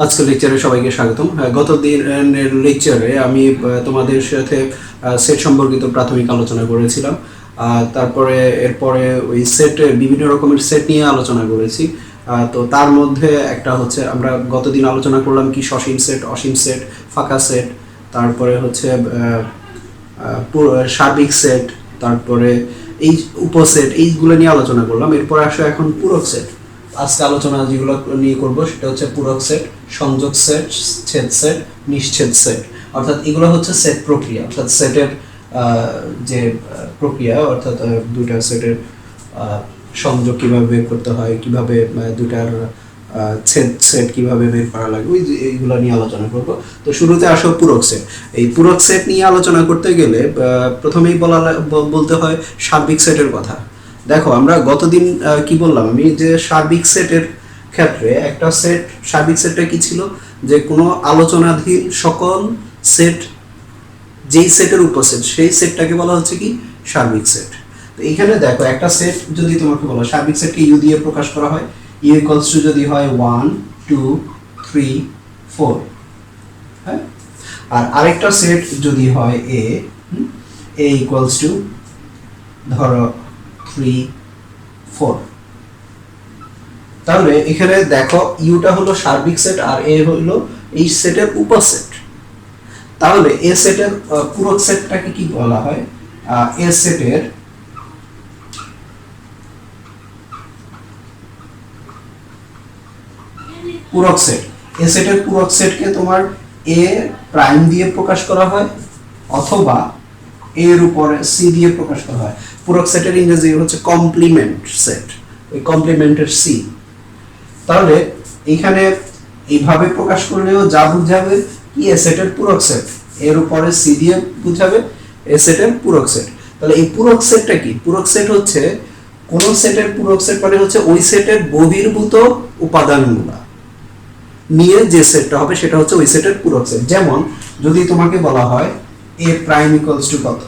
আজকের লেকচারে সবাইকে স্বাগতম। গত দিনের লেকচারে আমি তোমাদের সাথে সেট সম্পর্কিত প্রাথমিক আলোচনা করেছিলাম। তারপরে এরপরে ওই সেট বিভিন্ন রকমের সেট নিয়ে আলোচনা করেছি। তো তার মধ্যে একটা হচ্ছে আমরা গতদিন আলোচনা করলাম কি সসীম সেট, অসীম সেট, ফাঁকা সেট, তারপরে হচ্ছে সার্বিক সেট, তারপরে এই উপসেট, এইগুলো নিয়ে আলোচনা করলাম। এরপর আসো এখন পূরক সেট। আজকে আলোচনা যেগুলো নিয়ে করব সেটা হচ্ছে পূরক সেট, সংযোগ সেট, ছেদ সেট, নিশ্ছেদ সেট। অর্থাৎ এগুলো হচ্ছে সেট প্রক্রিয়া, অর্থাৎ সেটের যে প্রক্রিয়া, অর্থাৎ দুইটা সেটের সংযোগ কিভাবে বের করতে হয়, কিভাবে দুটার ছেদ সেট কিভাবে বের করা লাগবে, এইগুলো নিয়ে আলোচনা করব। তো শুরুতে আসো পূরক সেট। এই পূরক সেট নিয়ে আলোচনা করতে গেলে প্রথমেই বলতে হয় সার্বিক সেটের কথা। দেখো আমরা গতদিন কি বললাম আমি, যে সার্বিক সেটের ক্ষেত্রে একটা সেট, সার্বিক সেটটা কি ছিল, যে কোনো আলোচনাধীন সকল সেট, যেই সেটের উপসেট সেই সেটটাকে বলা হচ্ছে কি সার্বিক সেট। তো এখানে দেখো একটা সেট যদি তোমাকে বলা, সার্বিক সেটকে ইউ দিয়ে প্রকাশ করা হয়। ইউ ইকুয়ালস টু যদি হয় 1 2 3 4, হ্যাঁ। আর আরেকটা সেট যদি হয় এ ইকুয়ালস টু ধরো 3 4। তাহলে এখানে দেখো ইউটা হলো সার্বিক সেট আর এ হলো এই সেটের উপসেট। তাহলে এ সেটের পূরক সেটটাকে কি বলা হয়? এ সেটের পূরক সেট, এ সেটের পূরক সেটকে তোমার এ প্রাইম দিয়ে প্রকাশ করা হয় অথবা এর উপরে সি দিয়ে প্রকাশ করা হয়। পূরক সেটের ইংরেজি হচ্ছে কমপ্লিমেন্ট সেট, ওই কমপ্লিমেন্টের সি। তাহলে এখানে এইভাবে প্রকাশ করলেও যা বুঝাবে কি এ সেটের পূরক সেট, এর উপরে সি দিয়ে বুঝাবে এ সেটের পূরক সেট। তাহলে এই পূরক সেটটা কি? পূরক সেট হচ্ছে কোন সেটের পূরক সেট মানে হচ্ছে ওই সেটের বহির্ভূত উপাদানগুলো নিয়ে যে সেটটা হবে সেটা হচ্ছে ওই সেটের পূরক সেট। যেমন যদি তোমাকে বলা হয় এ প্রাইম ইকুয়ালস টু কত,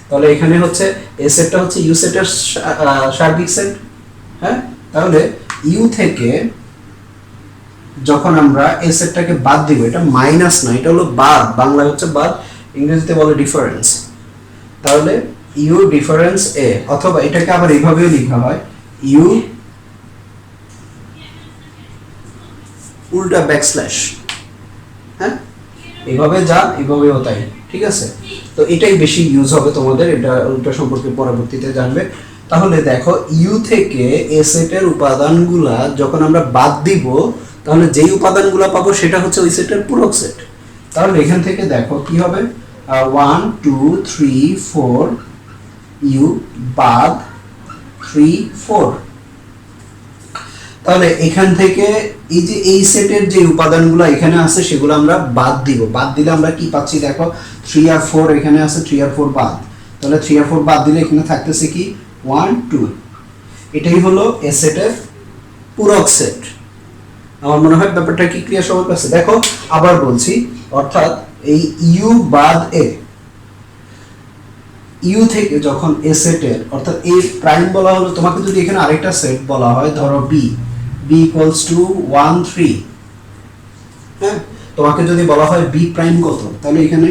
তাহলে এখানে হচ্ছে এ সেটটা হচ্ছে ইউ সেটের সার্বিক সেট, হ্যাঁ। তাহলে ইউ থেকে যখন আমরা এ সেটটাকে বাদ দিব, এটা মাইনাস না, এটা হলো বাদ, বাংলায় হচ্ছে বাদ, ইংরেজিতে বলে ডিফারেন্স। তাহলে ইউ ডিফারেন্স এ, অথবা এটাকে আবার এইভাবেও লেখা হয় ইউ উল্টা ব্যাকস্ল্যাশ, হ্যাঁ। এইভাবে যা এইভাবেও তাই, ঠিক আছে। তো এটাই বেশি ইউজ হবে তোমাদের, এটা উল্টা সম্পর্কে পরবর্তীতে জানবে। তাহলে দেখো ইউ থেকে এ সেটের উপাদানগুলা যখন আমরা বাদ দিব, তাহলে যেই উপাদানগুলো পাবো সেটা হচ্ছে ওই সেটের পূরক সেট। তাহলে এখান থেকে দেখো কি হবে, 1 2 3 4 ইউ বাদ 3 4। তাহলে এখান থেকে এই যে এই সেটের যে উপাদানগুলো এখানে আছে সেগুলো আমরা বাদ দিব। বাদ দিলে আমরা কি পাচ্ছি দেখো, 3 আর 4 এখানে আছে, 3 আর 4 বাদ। তাহলে 3 আর 4 বাদ দিলে এখানে থাকতেছে কি 1 2। এটাই হলো এ সেটের পূরক সেট। আমার মনে হয় ব্যাপারটা কি ক্লিয়ার সবার কাছে? দেখো আবার বলছি, অর্থাৎ এই ইউ বাদ এ, ইউ থেকে যখন এ সেটের, অর্থাৎ এ প্রাইম বলা হলো, তোমাকে যদি এখানে আরেকটা সেট বলা হয় ধরো বি, বি ইকুয়ালস টু 1 3, হ্যাঁ। তোমাকে যদি বলা হয় বি প্রাইম কত, তাহলে এখানে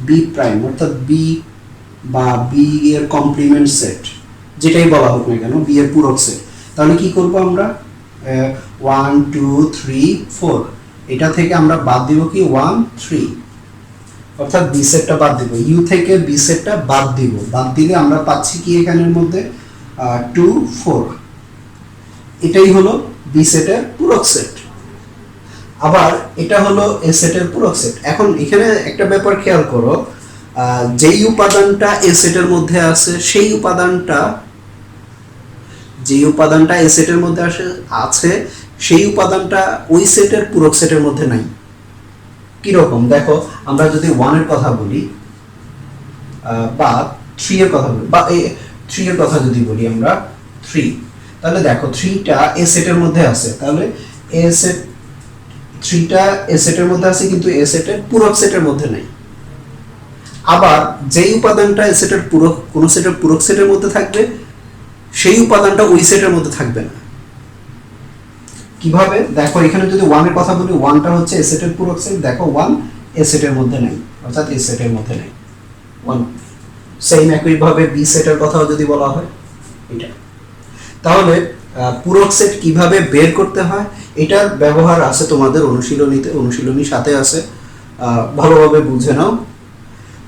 বি প্রাইম অর্থাৎ বি বা বি এর কমপ্লিমেন্ট সেট, যেটাই বলা হোক না কেন, বি এর পূরক সেট। তাহলে কি করব আমরা, 1 2 3 4, এটা থেকে আমরা বাদ দিব কি 1 3, অর্থাৎ বি সেটটা বাদ দিব, ইউ থেকে বি সেটটা বাদ দিব। বাদ দিলে আমরা পাচ্ছি কি এখানের মধ্যে 2 4। এটাই হলো বি সেটের পূরক সেট। আবার এটা হলো এ সেটের পূরক সেট। এখন এখানে একটা ব্যাপার খেয়াল করো, যেই উপাদানটা এ সেটের মধ্যে আছে সেই উপাদানটা, যেই উপাদানটা এ সেটের মধ্যে আছে সেই উপাদানটা ওই সেটের পূরক সেটের মধ্যে নাই। কিরকম দেখো, আমরা যদি 1 এর কথা বলি বা 3 এর কথা বলি, বা 3 এর কথা যদি বলি আমরা 3, তাহলে দেখো 3টা এ সেটের মধ্যে আছে, তাহলে এ সেট 3টা এ সেটের মধ্যে আছে কিন্তু এ সেটের পূরক সেটের মধ্যে নাই। আবার যেই উপাদানটা এ সেটের পূরক, কোন সেটের পূরক সেটের মধ্যে থাকবে সেই উপাদানটা ওই সেটের মধ্যে থাকবে না। কিভাবে দেখো, এখানে যদি ওয়ানের কথা বলি, ওয়ানটা হচ্ছে এ সেটের পূরক সেট। দেখো ওয়ান এ সেটের মধ্যে নেই, অর্থাৎ এ সেটের মধ্যে নেই ওয়ান। সেম একইভাবে বি সেটের কথাও যদি বলা হয় এটা। তাহলে পূরক সেট কিভাবে বের করতে হয় এটার ব্যবহার আছে তোমাদের অনুশীলনীতে, অনুশীলনীর সাথে আছে, ভালোভাবে বুঝে নাও।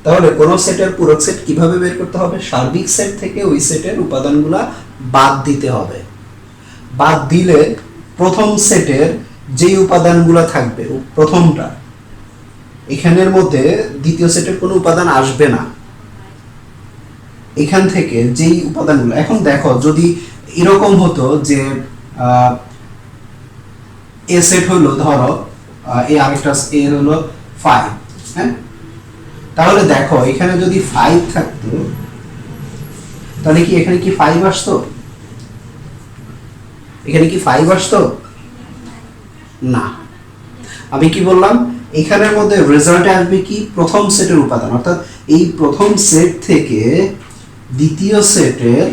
তাহলে কোন সেটের পূরক সেট কিভাবে বের করতে হবে? সার্বিক সেট থেকে ওই সেটের উপাদানগুলা বাদ দিতে হবে। বাদ দিলে প্রথম সেটের যেই উপাদানগুলো থাকবে, প্রথমটা, এখানের মধ্যে দ্বিতীয় সেটের কোনো উপাদান আসবে না। এখান থেকে যেই উপাদানগুলো, এখন দেখো যদি এরকম হতো যে এ সেট হলো, ধরো এই আরেকটা এ হলো 5, হ্যাঁ, তাহলে দেখো এখানে যদি 5 থাকতো তাহলে কি এখানে কি 5 আসতো? এখানে কি 5 আসতো না। আমি কি বললাম, এখানের মধ্যে রেজাল্টে আসবে কি প্রথম সেটের উপাদান, অর্থাৎ এই প্রথম সেট থেকে দ্বিতীয় সেটের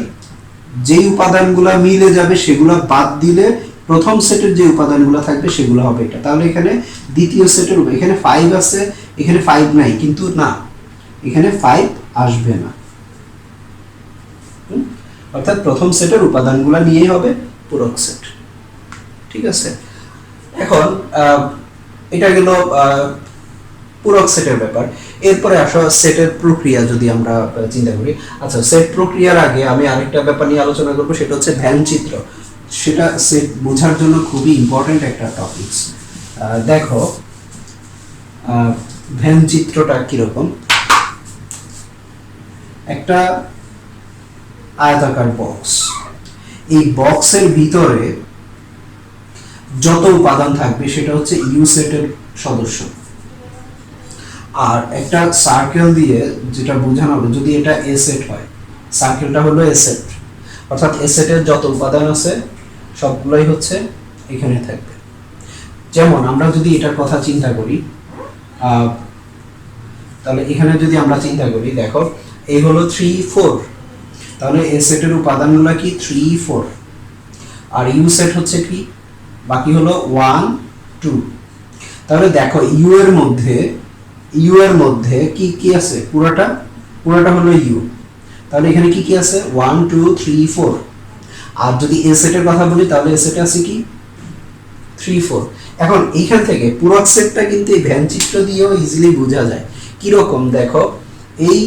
যে উপাদানগুলো মিলে যাবে সেগুলো বাদ দিলে প্রথম সেটের যে উপাদানগুলো থাকবে সেগুলো হবে এটা। তাহলে এখানে দ্বিতীয় সেটের, এখানে 5 আছে, এখানে 5 নাই, কিন্তু না, এখানে 5 আসবে না, অর্থাৎ প্রথম সেটের উপাদানগুলো নিয়েই হবে পূরক সেট। ঠিক আছে, এখন এটা গেল পূরক সেটের ব্যাপার। এরপরে আসো সেটের প্রক্রিয়া যদি আমরা চিন্তা করি। আচ্ছা, সেট প্রক্রিয়ার আগে আমি আরেকটা ব্যাপার নিয়ে আলোচনা করব, সেটা হচ্ছে ভ্যানচিত্র। সেটা সেট বোঝার জন্য খুবই ইম্পর্টেন্ট একটা টপিকস। দেখো ভ্যানচিত্রটা কিরকম, একটা আয়তাকার বক্স, এই বক্সের ভিতরে যত উপাদান থাকবে সেটা হচ্ছে ইউ সেটের সদস্য। আর একটা সার্কেল দিয়ে যেটা বোঝানো হবে, যদি এটা এ সেট হয়, সার্কেলটা হলো এ সেট, অর্থাৎ এ সেটের যত উপাদান আছে সবগুলোই হচ্ছে এখানে থাকবে। যেমন আমরা যদি এটার কথা চিন্তা করি, তাহলে এখানে যদি আমরা চিন্তা করি, দেখো এই হলো 3 4, তাহলে এ সেটের উপাদানগুলো কি 3 4, আর ইউ সেট হচ্ছে কি বাকি হলো 1 2। তাহলে দেখো ইউ এর মধ্যে কি কি আছে, পুরোটা হলো ইউ, তাহলে এখানে কি কি আছে 1 2 3 4। আর যদি এ সেটের কথা বলি তাহলে এ সেটে আছে কি 3 4। এখন এইখান থেকে পূরক সেটটা কিন্তু এই ভ্যানচিত্র দিয়েও ইজিলি বোঝা যায়। কি রকম দেখো, এই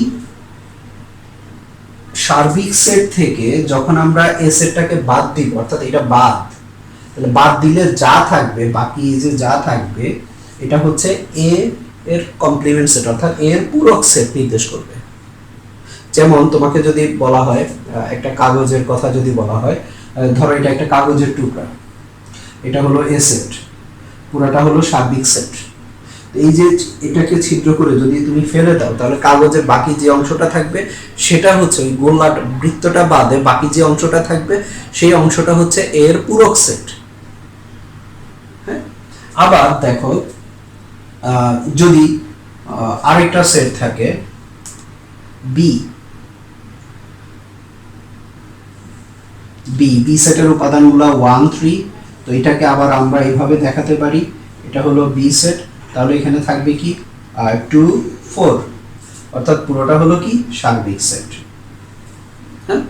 সার্বিক সেট থেকে যখন আমরা এ সেটটাকে বাদ দিব, অর্থাৎ এটা বাদ, তাহলে বাদ দিলে যা থাকবে, বাকি যে যা থাকবে এটা হচ্ছে এ এর কমপ্লিমেন্ট সেট, অর্থাৎ এর পূরক সেট নির্দেশ করবে। যেমন তোমাকে যদি বলা হয় একটা কাগজের কথা যদি বলা হয়, ধরো এটা একটা কাগজের টুকরা, এটা হলো এ সেট, পুরাটা হলো সার্বিক সেট। এই যে এটাকে ছিদ্র করে যদি তুমি ফেলে দাও, তাহলে কাগজের বাকি যে অংশটা থাকবে সেটা হচ্ছে ওই গোলাটা, বৃত্তটা বাদে বাকি যে অংশটা থাকবে সেই অংশটা হচ্ছে এর পূরক সেট। হ্যাঁ, আবার দেখো যদি আরেকটা সেট থাকে বি সেটের উপাদানগুলো 1 3, তো এটাকে আবার আমরা এইভাবে দেখাতে পারি, এটা হলো বি সেট, তাহলে এখানে থাকবে কি 2 4, অর্থাৎ পুরোটা হলো কি সার্বিক সেট। হ্যাঁ,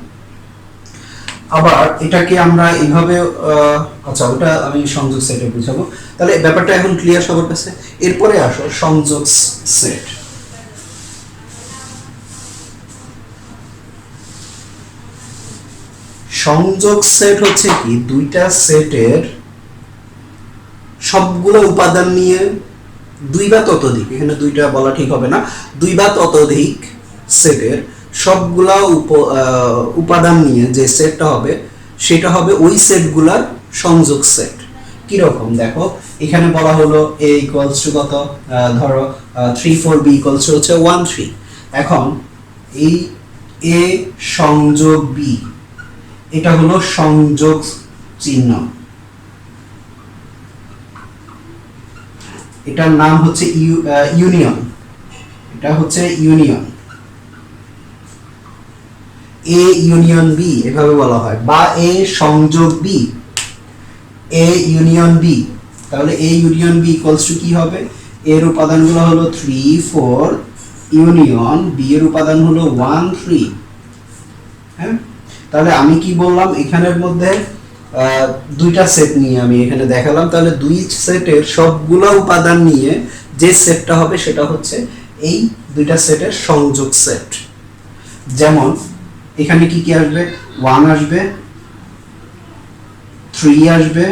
আবার এটাকে আমরা এইভাবে, আচ্ছা ওটা আমি সংযোগ সেটে বুঝাবো। তাহলে ব্যাপারটা এখন ক্লিয়ার সবার কাছে। এরপরে আসো সংযোগ সেট। সংযোগ সেট হচ্ছে কি দুইটা সেটের সবগুলো উপাদান নিয়ে, দুই বা ততোধিক, এখানে দুইটা বলা ঠিক হবে না, দুই বা ততোধিক সেটের সবগুলা উপাদান নিয়ে যে সেটটা হবে সেটা হবে ওই সেটগুলার সংযোগ সেট। কি রকম দেখো, এখানে বলা হলো a ইকুয়ালস টু কত, ধরো 3 4, b ইকুয়ালস টু হচ্ছে 1 3। এখন এই a সংযোগ b, এটা হলো সংযোগ চিহ্ন, এটার নাম হচ্ছে ইউনিয়ন, এটা হচ্ছে ইউনিয়ন, এ ইউনিয়ন বি এভাবে বলা হয়, বা এ সংযোগ বি। এ ইউনিয়ন বি, তাহলে A union B equals to কি হবে, এর উপাদানগুলো হলো 3 4 ইউনিয়ন বি এর উপাদান হলো 1 3। হ্যাঁ, তাহলে আমি কি বললাম, এখানের মধ্যে দুইটা সেট নিয়ে আমি এখানে দেখালাম, তাহলে দুই সেটের সবগুলো উপাদান নিয়ে যে সেটটা হবে সেটা হচ্ছে এই দুইটা সেটের সংযোগ সেট। যেমন এখানে কি কি আসবে, 1 আসবে, 3 আসবে,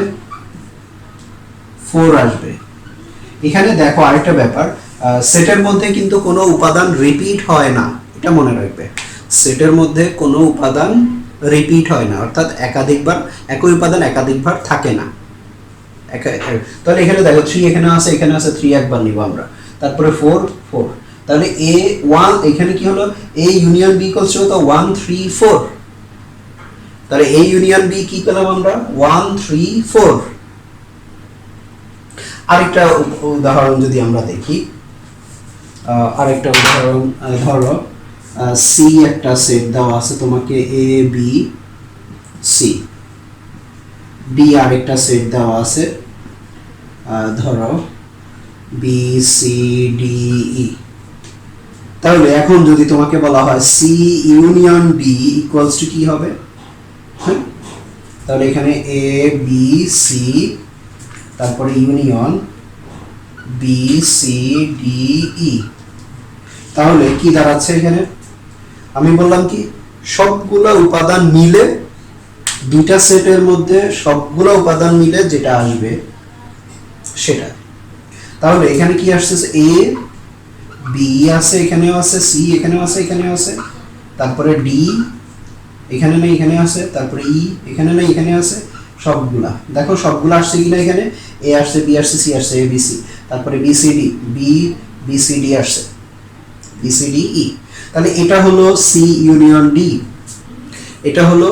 4 আসবে। এখানে দেখো আরেকটা ব্যাপার, সেটের মধ্যে কিন্তু কোনো উপাদান রিপিট হয় না, এটা মনে রাখবে। সেটের মধ্যে কোনো উপাদান রিপিট হয় না, অর্থাৎ একাধিকবার একই উপাদান একাধিকবার থাকে না। তাহলে এখানে দেখো 3 এখানে আছে, এখানে আছে 3 একবার নিব আমরা, তারপরে 4 4। তাহলে এ 1 এখানে কি হলো, A union B equals to 1 3 4। তাহলে এ ইউনিয়ন বি কি পেলাম আমরা, 1 3 4। আরেকটা উদাহরণ যদি আমরা দেখি, আরেকটা উদাহরণ ধরো সি একটা সেট দেওয়া আছে তোমাকে, এ বি সি, বি আরেকটা সেট দেওয়া আছে ধরো বি সি ডি ই। তাহলে এখন যদি তোমাকে বলা হয় C union B equals to কি হবে, তাহলে এখানে এ বি সি তারপরে union B C D E, তাহলে কি দাঁড়াচ্ছে এখানে, আমি বললাম কি সবগুলো উপাদান মিলে, দুইটা সেটের মধ্যে সবগুলো উপাদান মিলে যেটা আসবে সেটা। তাহলে এখানে কি আসছে, এ বি আছে, এখানেও আছে, সি এখানেও আছে, এখানেও আছে, তারপরে ডি এখানে নেই, এখানে আছে, তারপরে ই এখানে নেই, এখানে আছে, সবগুলা দেখো সবগুলো আসছে কিনা, এখানে এ আসছে, বি আসছে, সি আসছে, এ বি সি, তারপরে B C D, B B C D আসছে, বি সি ডি ই। তাহলে এটা হলো সি ইউনিয়ন ডি, এটা হলো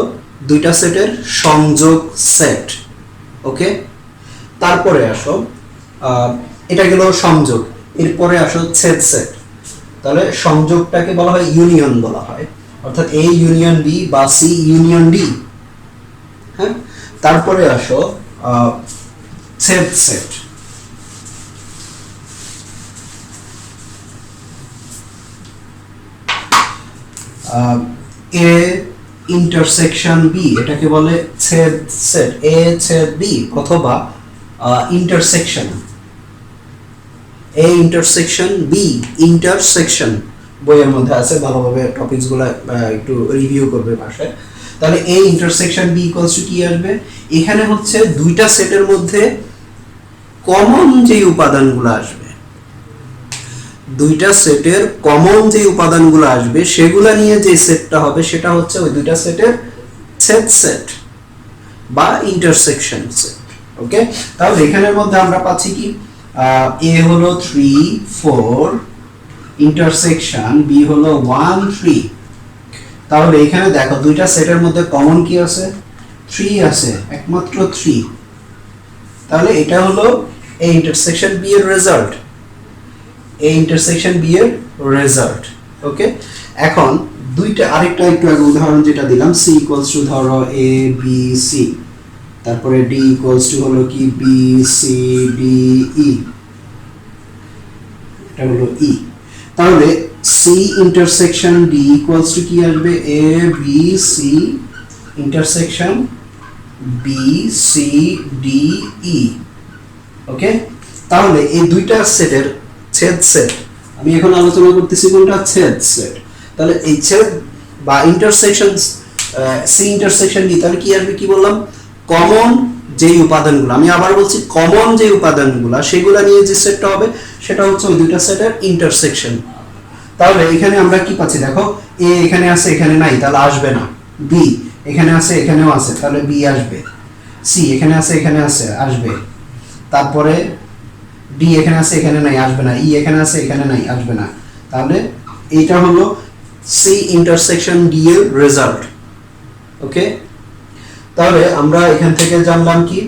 দুইটা সেটের সংযোগ সেট। ওকে, তারপরে আসো এটা গেল সংযোগ, এরপরে আসো ছেদ সেট। তাহলে সংযোগটাকে বলা হয় ইউনিয়ন বলা হয়, অর্থাৎ এ ইউনিয়ন বি বা সি ইউনিয়ন ডি। হ্যাঁ, তারপরে আসো ছেদ সেট। এ ইন্টারসেকশন বি, এটাকে বলে ছেদ সেট, এ ছেদ বি, অথবা intersection, A intersection B intersection, বইয়ের মধ্যে আছে, ভালোভাবে টপিকসগুলো একটু রিভিউ করবে ভাষায়। তাহলে A intersection B equals to কি আসবে, এখানে হচ্ছে দুইটা সেটের মধ্যে কমন যে উপাদানগুলো আসবে, দুইটা সেটের কমন যে উপাদানগুলো আসবে সেগুলা নিয়ে যে সেটটা হবে সেটা হচ্ছে ওই দুইটা সেটের ছেদ সেট বা ইন্টারসেকশন সেট। ওকে, তাহলে এখানের মধ্যে আমরা পাচ্ছি কি, এ হলো 3 4 ইন্টারসেকশন বি হলো 1 3। তাহলে এখানে দেখো দুইটা সেটের মধ্যে কমন কি আছে, 3 আছে, একমাত্র 3। তাহলে এটা হলো এ ইন্টারসেকশন বি এর রেজাল্ট, এ ইন্টারসেকশন বি এর রেজাল্ট। ওকে, এখন দুইটা আরেকটা একটু আগে উদাহরণ যেটা দিলাম, সি ইকুয়ালস টু ধরো এ বি সি, তারপরে ডি ইকুয়ালস টু হলো কি বি সি ডি ই, এটা হলো ই। তাহলে C intersection D equals to কি আসবে, A B C intersection B C D E. Okay, তাহলে এই দুইটা সেটের ছেদ সেট, আমি এখন আলোচনা করতেছি কোনটা, ছেদ সেট। তাহলে এই ছেদ বা ইন্টারসেকশন সি ইন্টারসেকশন ডি, তাহলে কি আসবে, কি বললাম, কমন যে উপাদানগুলো, আমি আবার বলছি কমন যে উপাদানগুলো সেগুলো নিয়ে যে সেটটা হবে সেটা হচ্ছে ওই দুইটা সেটের ইন্টারসেকশন। তাহলে এখানে আমরা কি পাচ্ছি, দেখো এ এখানে আছে, এখানে নাই, তাহলে আসবে না। বি এখানে আছে, এখানেও আছে, তাহলে বি আসবে। সি এখানে আছে, এখানে আছে, আসবে। তারপরে ডি এখানে আছে, এখানে নাই, আসবে না। ই এখানে আছে, এখানে নাই, আসবে না। তাহলে এইটা হলো সি ইন্টারসেকশন ডি এর রেজাল্ট। ওকে, তাহলে আমরা এখান থেকে জানলাম কি,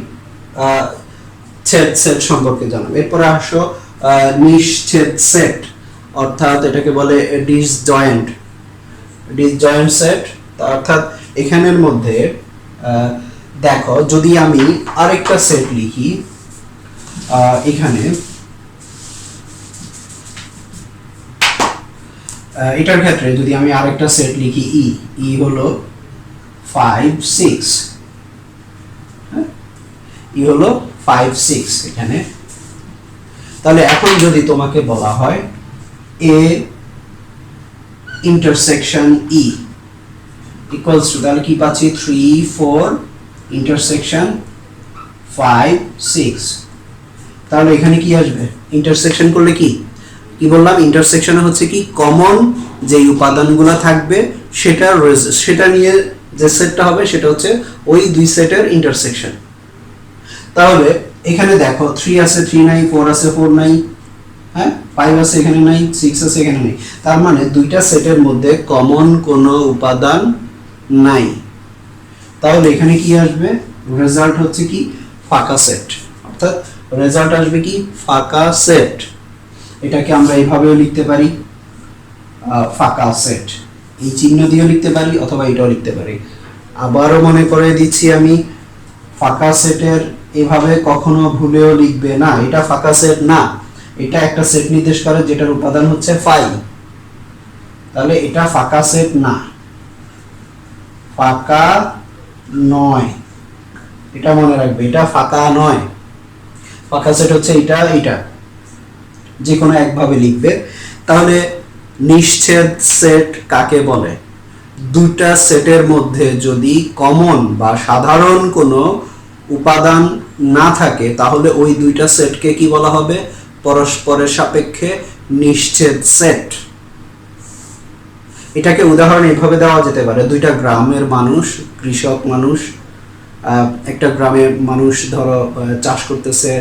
ছেদ সেট সম্পর্কে জানলাম। এরপরে আসো নিশ্ছেদ সেট, অর্থাৎ এটাকে বলে ডিসজয়েন্ট সেট। অর্থাৎ এখানের মধ্যে দেখো যদি আমি আরেকটা সেট লিখি এখানে এটার ক্ষেত্রে যদি আমি আরেকটা সেট লিখি ই হলো 5 6, ই হলো 5 6 এখানে। তাহলে এখন যদি তোমাকে বলা হয় A intersection E equals to, তাহলে কি পাচ্ছি 3 4 ইন্টারসেকশন 5 6। তাহলে এখানে কি আসবে, ইন্টারসেকশন করলে কি কি বললাম, ইন্টারসেকশনে হচ্ছে কি কমন যে উপাদানগুলো থাকবে সেটা নিয়ে যে সেটটা হবে সেটা হচ্ছে ওই দুই সেটের ইন্টারসেকশন। তাহলে এখানে দেখো 3 আছে 3 নাই, 4 আছে 4 নাই, হ্যাঁ 5 আছে এখানে নাই, 6 আছে এখানে নাই। তার মানে দুইটা সেটের মধ্যে কমন কোনো উপাদান নাই। তাহলে এখানে কি আসবে, রেজাল্ট হচ্ছে কি ফাঁকা সেট, অর্থাৎ রেজাল্ট আসবে কি ফাঁকা সেট। এটাকে আমরা এইভাবেও লিখতে পারি ফাঁকা সেট, এই চিহ্ন দিয়েও লিখতে পারি অথবা এটাও লিখতে পারি। আবারও মনে করে দিচ্ছি আমি, ফাঁকা সেটের এভাবে কখনো ভুলেও লিখবে না, এটা ফাঁকা সেট না, এটা একটা সেট নির্দেশ করে যেটার উপাদান হচ্ছে 5। তাহলে এটা ফাঁকা সেট না, ফাঁকা নয়, এটা মনে রাখবে, এটা ফাঁকা নয়। ফাঁকা সেট হচ্ছে এটা যে কোনো একভাবে লিখবে। তাহলে নিশ্ছেদ সেট কাকে বলে, দুইটা সেটের মধ্যে যদি কমন বা সাধারণ কোনো উপাদান না থাকে তাহলে ওই দুইটা সেটকে কি বলা হবে, পরস্পরের সাপেক্ষে নিশ্ছেদ সেট। এটাকে উদাহরণ এইভাবে দেওয়া যেতে পারে, দুইটা গ্রামের মানুষ, কৃষক মানুষ, একটা গ্রামের মানুষ ধরো চাষ করতেছে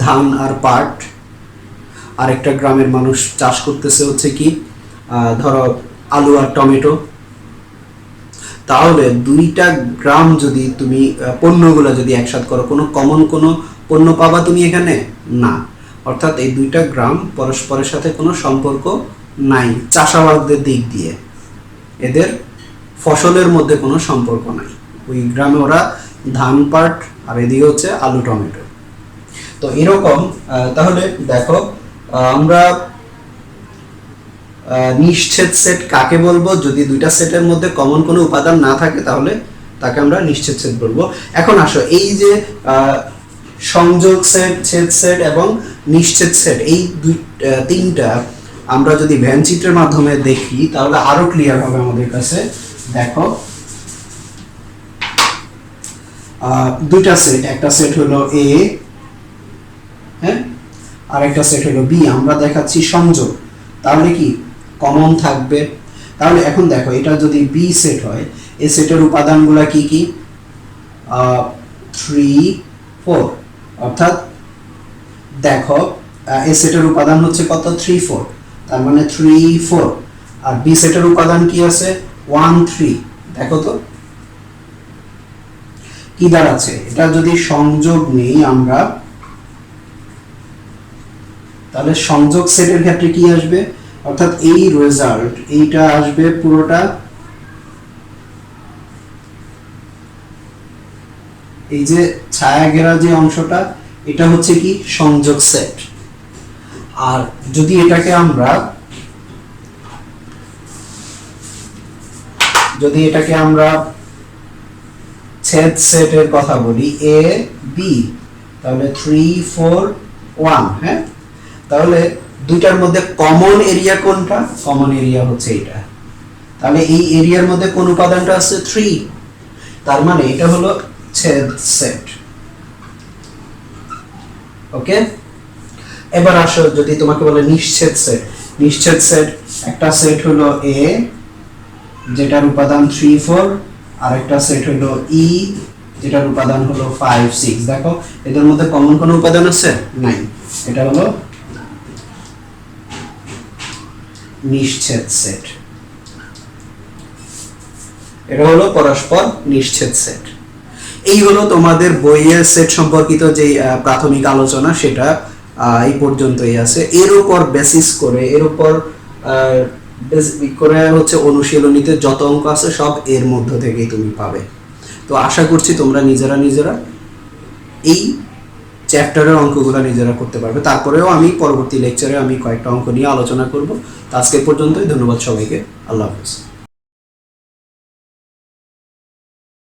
ধান আর পাট, আর একটা গ্রামের মানুষ চাষ করতেছে হচ্ছে কি ধরো আলু আর টমেটো। তাহলে দুইটা গ্রাম যদি তুমি পণ্যগুলো যদি একসাথে করো, কোনো কমন কোনো পণ্য পাবা তুমি এখানে না, অর্থাৎ এই দুইটা গ্রাম পরস্পরের সাথে কোনো সম্পর্ক নাই চাষাবাদের দিক দিয়ে, এদের ফসলের মধ্যে কোনো সম্পর্ক নাই। ওই গ্রামে ওরা ধান পাট আর এদিকে হচ্ছে আলু টমেটো। তো এরকম তাহলে দেখো আমরা নিশ্ছেদ সেট কাকে বলবো, যদি দুইটা সেটের মধ্যে কমন কোনো উপাদান না থাকে তাহলে তাকে আমরা নিশ্ছেদ সেট বলবো। এখন আসো এই যে সংযোগ সেট, ছেদ সেট এবং নিশ্ছেদ সেট, এই তিনটা আমরা যদি ভ্যান চিত্রের মাধ্যমে দেখি তাহলে আরো ক্লিয়ার হবে আমাদের কাছে। দেখো দুইটা সেট, একটা সেট হলো এ, হ্যাঁ, আর একটা সেট হলো বি, আমরা দেখাচ্ছি সংযোগ, তাহলে কি কমন থাকবে। তাহলে এখন দেখো এটা যদি বি সেট হয়, এই সেটের উপাদানগুলো কি কি, 3 4, অর্থাৎ দেখো এই সেটের উপাদান হচ্ছে কত 3 4, তার মানে 3 4। আর বি সেটের উপাদান কি আছে 1 3। দেখো তো কি দাঁড়াচ্ছে, এটা যদি সংযোগ নেই আমরা, তাহলে সংযোগ সেটের ক্ষেত্রে কি আসবে, অর্থাৎ এই রেজাল্ট এইটা আসবে পুরোটা, এই যে ছায়া ঘেরা যে অংশটা এটা হচ্ছে কি সংযোগ সেট। আর যদি এটাকে আমরা ছেদ সেটের কথা বলি এ বি, তাহলে 3 4 1, হ্যাঁ, তাহলে দুইটার মধ্যে কমন এরিয়া কোনটা, কমন এরিয়া হচ্ছে এটা। তাহলে এই এরিয়ার মধ্যে কোন উপাদানটা আছে 3, তার মানে এটা হলো ছেদ সেট। ওকে, এবার আসো যদি তোমাকে বলে নিশ্ছেদ সেট, নিশ্ছেদ সেট একটা সেট হলো এ যেটার উপাদান 3 4, আর একটা সেট হলো ই যেটার উপাদান হলো 5 6। দেখো এদের মধ্যে কমন কোনো উপাদান আছে নাই, এটা হলো নিশ্ছেদ সেট, এটা হলো পরস্পর নিশ্ছেদ সেট। এই হলো তোমাদের বইয়ের সেট সম্পর্কিত যে প্রাথমিক আলোচনা, সেটা এই পর্যন্তই আছে। এর উপর বেসিস করে, এর উপর হচ্ছে অনুশীলনীতে যত অঙ্ক আছে সব এর মধ্য থেকেই তুমি পাবে। তো আশা করছি তোমরা নিজেরা এই চ্যাপ্টারের অঙ্কগুলো নিজেরা করতে পারবে। তারপরেও আমি পরবর্তী লেকচারে আমি কয়েকটা অঙ্ক নিয়ে আলোচনা করব। তো আজকে পর্যন্তই, ধন্যবাদ সবাইকে, আল্লাহ হাফেজ।